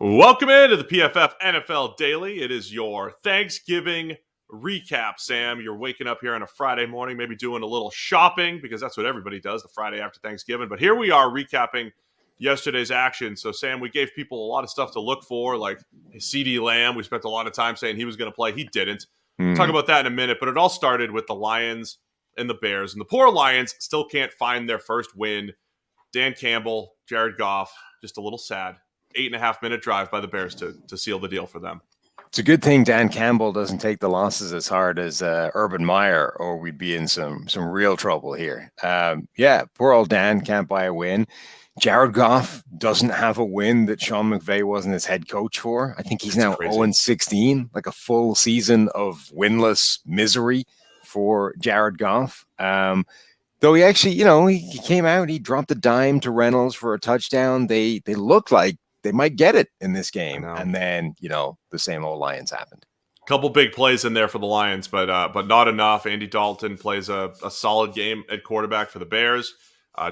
Welcome into the PFF NFL Daily. It is your Thanksgiving recap, Sam. You're waking up here on a Friday morning, maybe doing a little shopping because that's what everybody does the Friday after Thanksgiving. But here we are recapping yesterday's action. So, Sam, we gave people a lot of stuff to look for, like CeeDee Lamb. We spent a lot of time saying he was going to play. He didn't. We'll talk about that in a minute. But it all started with the Lions and the Bears. And the poor Lions still can't find their first win. Dan Campbell, Jared Goff, just a little sad. 8.5-minute drive by the Bears to seal the deal for them. It's a good thing Dan Campbell doesn't take the losses as hard as Urban Meyer, or we'd be in some real trouble here. Poor old Dan can't buy a win. Jared Goff doesn't have a win that Sean McVay wasn't his head coach for. I think he's now 0-16, like a full season of winless misery for Jared Goff. Though he actually, he came out, he dropped a dime to Reynolds for a touchdown. They looked like they might get it in this game. And then, the same old Lions happened. Couple big plays in there for the Lions, but not enough. Andy Dalton plays a solid game at quarterback for the Bears.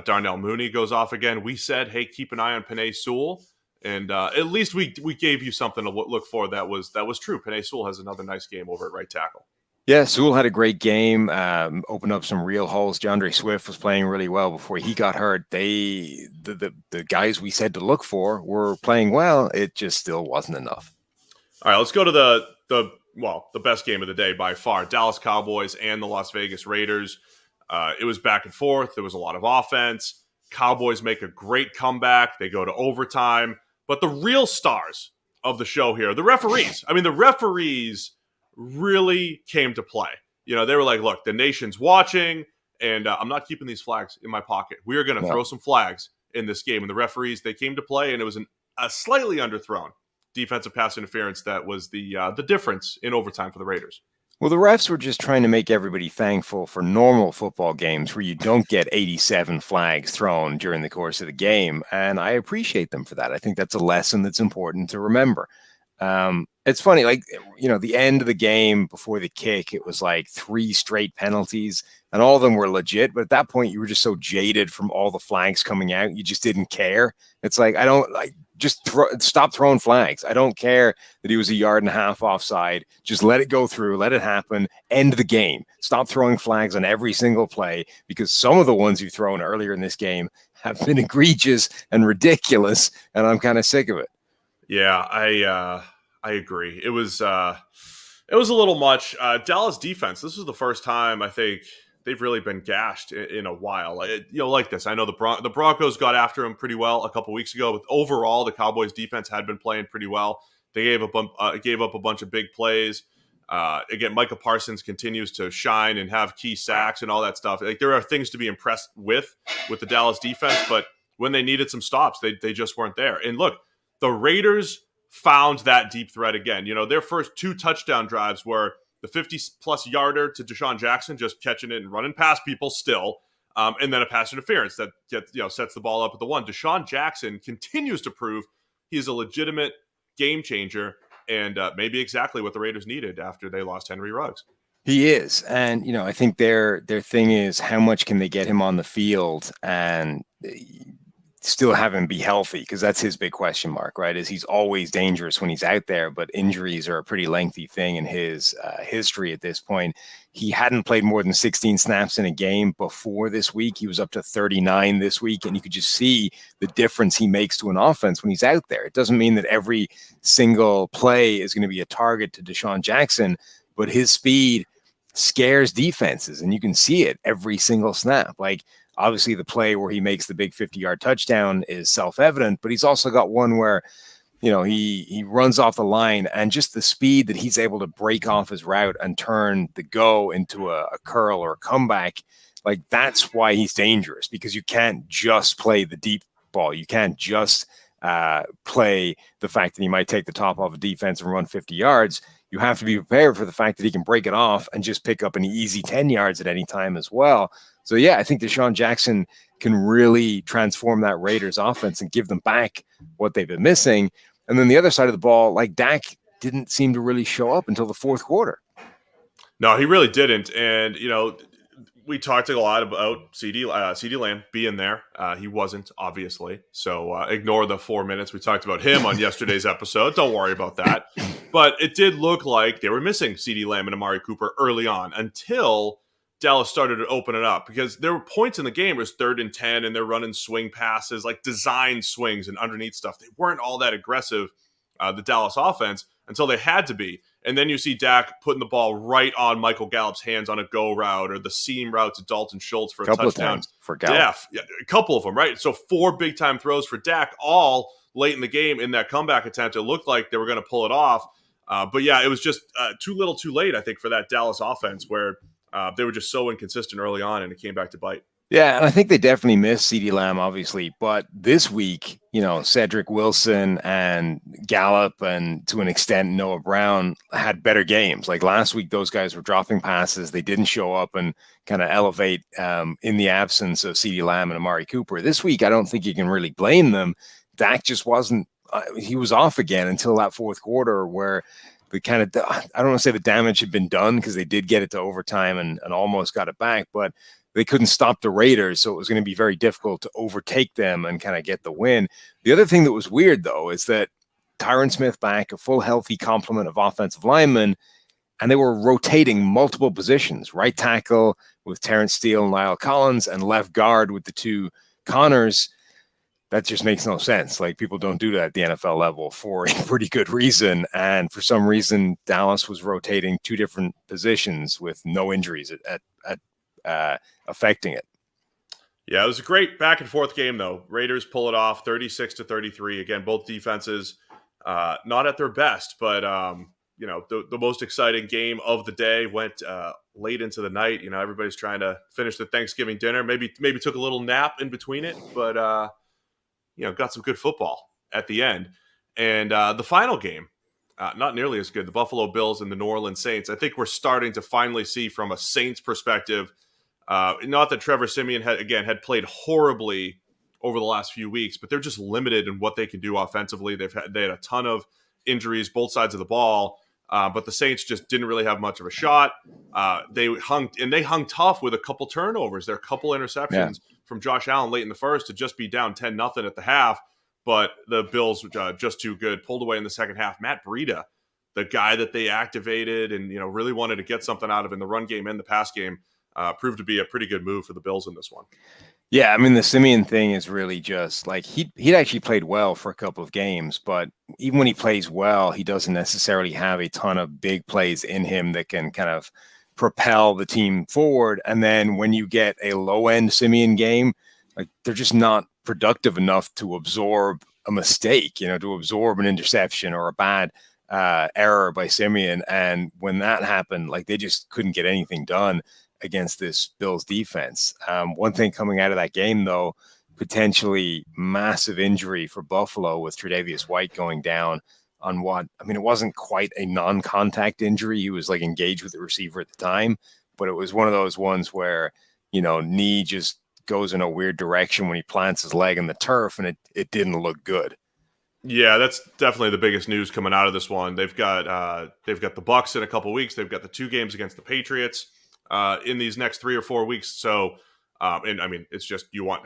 Darnell Mooney goes off again. We said, hey, keep an eye on Penei Sewell. And at least we gave you something to look for that was true. Penei Sewell has another nice game over at right tackle. Yeah, Sewell had a great game, opened up some real holes. DeAndre Swift was playing really well before he got hurt. The guys we said to look for were playing well. It just still wasn't enough. All right, let's go to the best game of the day by far. Dallas Cowboys and the Las Vegas Raiders. It was back and forth. There was a lot of offense. Cowboys make a great comeback. They go to overtime. But the real stars of the show here, the referees. I mean, the referees really came to play. They were like, look, the nation's watching, and I'm not keeping these flags in my pocket. We are going to throw some flags in this game. And the referees, they came to play, and it was a slightly underthrown defensive pass interference that was the difference in overtime for the Raiders. Well, the refs were just trying to make everybody thankful for normal football games where you don't get 87 flags thrown during the course of the game, and I appreciate them for that. I think that's a lesson that's important to remember. It's funny, the end of the game before the kick, it was like 3 straight penalties and all of them were legit. But at that point, you were just so jaded from all the flags coming out. You just didn't care. It's like, stop throwing flags. I don't care that he was 1.5 yards offside. Just let it go through, let it happen, end the game. Stop throwing flags on every single play, because some of the ones you've thrown earlier in this game have been egregious and ridiculous. And I'm kind of sick of it. Yeah, I agree. It was a little much. Dallas defense. This was the first time I think they've really been gashed in a while. Like this. I know the Broncos got after him pretty well a couple weeks ago, but overall the Cowboys defense had been playing pretty well. They gave up a bunch of big plays. Again, Micah Parsons continues to shine and have key sacks and all that stuff. Like, there are things to be impressed with the Dallas defense, but when they needed some stops, they just weren't there. And look, the Raiders found that deep threat again. Their first 2 touchdown drives were the 50-plus yarder to Deshaun Jackson, just catching it and running past people still, and then a pass interference that sets the ball up at the 1. Deshaun Jackson continues to prove he's a legitimate game changer, and maybe exactly what the Raiders needed after they lost Henry Ruggs. He is, and I think their thing is, how much can they get him on the field and still have him be healthy, because that's his big question mark, right? Is he's always dangerous when he's out there, but injuries are a pretty lengthy thing in his history at this point. He hadn't played more than 16 snaps in a game before this week. He was up to 39 this week, and you could just see the difference he makes to an offense when he's out there. It doesn't mean that every single play is going to be a target to Deshaun Jackson, but his speed scares defenses, and you can see it every single snap. Like, obviously, the play where he makes the big 50-yard touchdown is self-evident, but he's also got one where, he runs off the line, and just the speed that he's able to break off his route and turn the go into a curl or a comeback, like, that's why he's dangerous, because you can't just play the deep ball. You can't just play the fact that he might take the top off a defense and run 50 yards. You have to be prepared for the fact that he can break it off and just pick up an easy 10 yards at any time as well. So, yeah, I think Deshaun Jackson can really transform that Raiders offense and give them back what they've been missing. And then the other side of the ball, like, Dak didn't seem to really show up until the fourth quarter. No, he really didn't. And, we talked a lot about CD Lamb being there. He wasn't, obviously. So ignore the 4 minutes we talked about him on yesterday's episode. Don't worry about that. But it did look like they were missing CD Lamb and Amari Cooper early on until Dallas started to open it up, because there were points in the game where it's 3rd and 10 and they're running swing passes, like design swings and underneath stuff. They weren't all that aggressive, the Dallas offense, until they had to be. And then you see Dak putting the ball right on Michael Gallup's hands on a go route, or the seam route to Dalton Schultz for a couple touchdown. Of times for Gallup. Yeah, a couple of them, right? So 4 big-time throws for Dak, all late in the game in that comeback attempt. It looked like they were going to pull it off. But yeah, it was just too little too late, I think, for that Dallas offense, where they were just so inconsistent early on, and it came back to bite. Yeah, and I think they definitely missed CeeDee Lamb, obviously. But this week, Cedric Wilson and Gallup, and to an extent Noah Brown, had better games. Like last week, those guys were dropping passes. They didn't show up and kind of elevate in the absence of CeeDee Lamb and Amari Cooper. This week, I don't think you can really blame them. Dak just wasn't he was off again until that fourth quarter, where the kind of, I don't want to say the damage had been done, because they did get it to overtime and almost got it back, but they couldn't stop the Raiders, so it was going to be very difficult to overtake them and kind of get the win. The other thing that was weird, though, is that Tyron Smith back, a full healthy complement of offensive linemen, and they were rotating multiple positions: right tackle with Terrence Steele and Lyle Collins, and left guard with the 2 Connors. That just makes no sense. Like, people don't do that at the NFL level for a pretty good reason. And for some reason, Dallas was rotating 2 different positions with no injuries affecting it. Yeah, it was a great back and forth game, though. Raiders pull it off 36-33. Again, both defenses not at their best, but the most exciting game of the day went late into the night. Everybody's trying to finish the Thanksgiving dinner. Maybe took a little nap in between it, but got some good football at the end. And the final game, not nearly as good. The Buffalo Bills and the New Orleans Saints. I think we're starting to finally see, from a Saints perspective, not that Trevor Siemian had played horribly over the last few weeks, but they're just limited in what they can do offensively. They had a ton of injuries, both sides of the ball, but the Saints just didn't really have much of a shot. They hung tough with a couple turnovers. There are a couple interceptions from Josh Allen late in the first to just be down 10-0 at the half. But the Bills were just too good, pulled away in the second half. Matt Breida, the guy that they activated and really wanted to get something out of in the run game and the pass game, proved to be a pretty good move for the Bills in this one. Yeah, I mean, the Siemian thing is really just like he'd actually played well for a couple of games, but even when he plays well, he doesn't necessarily have a ton of big plays in him that can kind of propel the team forward. And then when you get a low-end Siemian game, like, they're just not productive enough to absorb a mistake, to absorb an interception or a bad error by Siemian. And when that happened, like, they just couldn't get anything done against this Bills defense. One thing coming out of that game, though, potentially massive injury for Buffalo with Tre'Davious White going down on it wasn't quite a non-contact injury. He was like engaged with the receiver at the time, but it was one of those ones where, knee just goes in a weird direction when he plants his leg in the turf, and it didn't look good. Yeah, that's definitely the biggest news coming out of this one. They've got the Bucs in a couple weeks. They've got the 2 games against the Patriots in these next 3 or 4 weeks. So, and I mean, it's just you want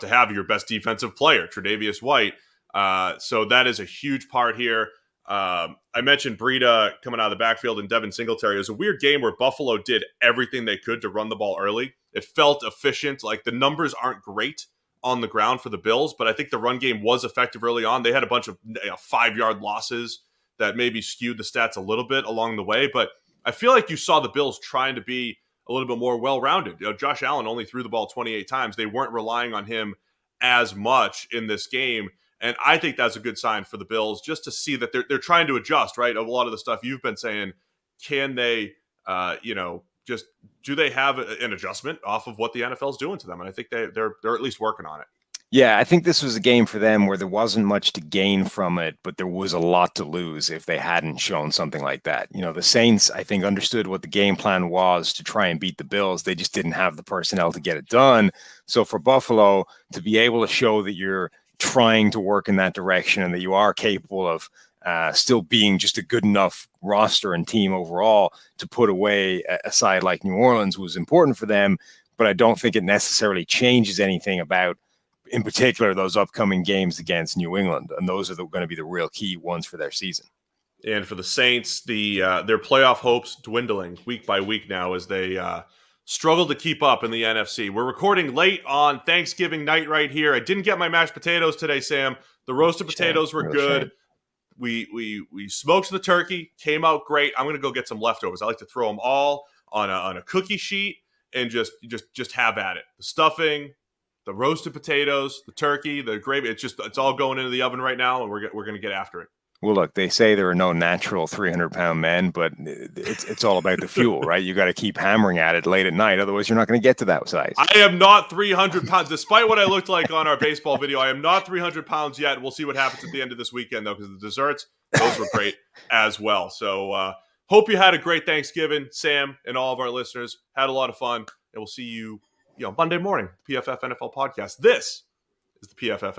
to have your best defensive player, Tre'Davious White. So that is a huge part here. I mentioned Breida coming out of the backfield and Devin Singletary. It was a weird game where Buffalo did everything they could to run the ball early. It felt efficient. Like, the numbers aren't great on the ground for the Bills, but I think the run game was effective early on. They had a bunch of 5-yard losses that maybe skewed the stats a little bit along the way, but I feel like you saw the Bills trying to be a little bit more well-rounded. Josh Allen only threw the ball 28 times. They weren't relying on him as much in this game. And I think that's a good sign for the Bills, just to see that they're trying to adjust, right? Of a lot of the stuff you've been saying, can they, just do they have an adjustment off of what the NFL is doing to them? And I think they're at least working on it. Yeah, I think this was a game for them where there wasn't much to gain from it, but there was a lot to lose if they hadn't shown something like that. The Saints, I think, understood what the game plan was to try and beat the Bills. They just didn't have the personnel to get it done. So for Buffalo to be able to show that you're trying to work in that direction and that you are capable of still being just a good enough roster and team overall to put away a side like New Orleans was important for them. But I don't think it necessarily changes anything about, in particular, those upcoming games against New England. And those are going to be the real key ones for their season. And for the Saints, their playoff hopes dwindling week by week now as they struggle to keep up in the NFC. We're recording late on Thanksgiving night right here. I didn't get my mashed potatoes today, Sam. The roasted potatoes were good. We smoked the turkey, came out great. I'm going to go get some leftovers. I like to throw them all on a cookie sheet and just have at it. The stuffing, the roasted potatoes, the turkey, the gravy. It's all going into the oven right now, and we're going to get after it. Well, look, they say there are no natural 300-pound men, but it's all about the fuel, right? You got to keep hammering at it late at night. Otherwise, you're not going to get to that size. I am not 300 pounds. Despite what I looked like on our baseball video, I am not 300 pounds yet. We'll see what happens at the end of this weekend, though, because the desserts, those were great as well. So hope you had a great Thanksgiving, Sam, and all of our listeners. Had a lot of fun, and we'll see you Monday morning, PFF NFL podcast. This is the PFF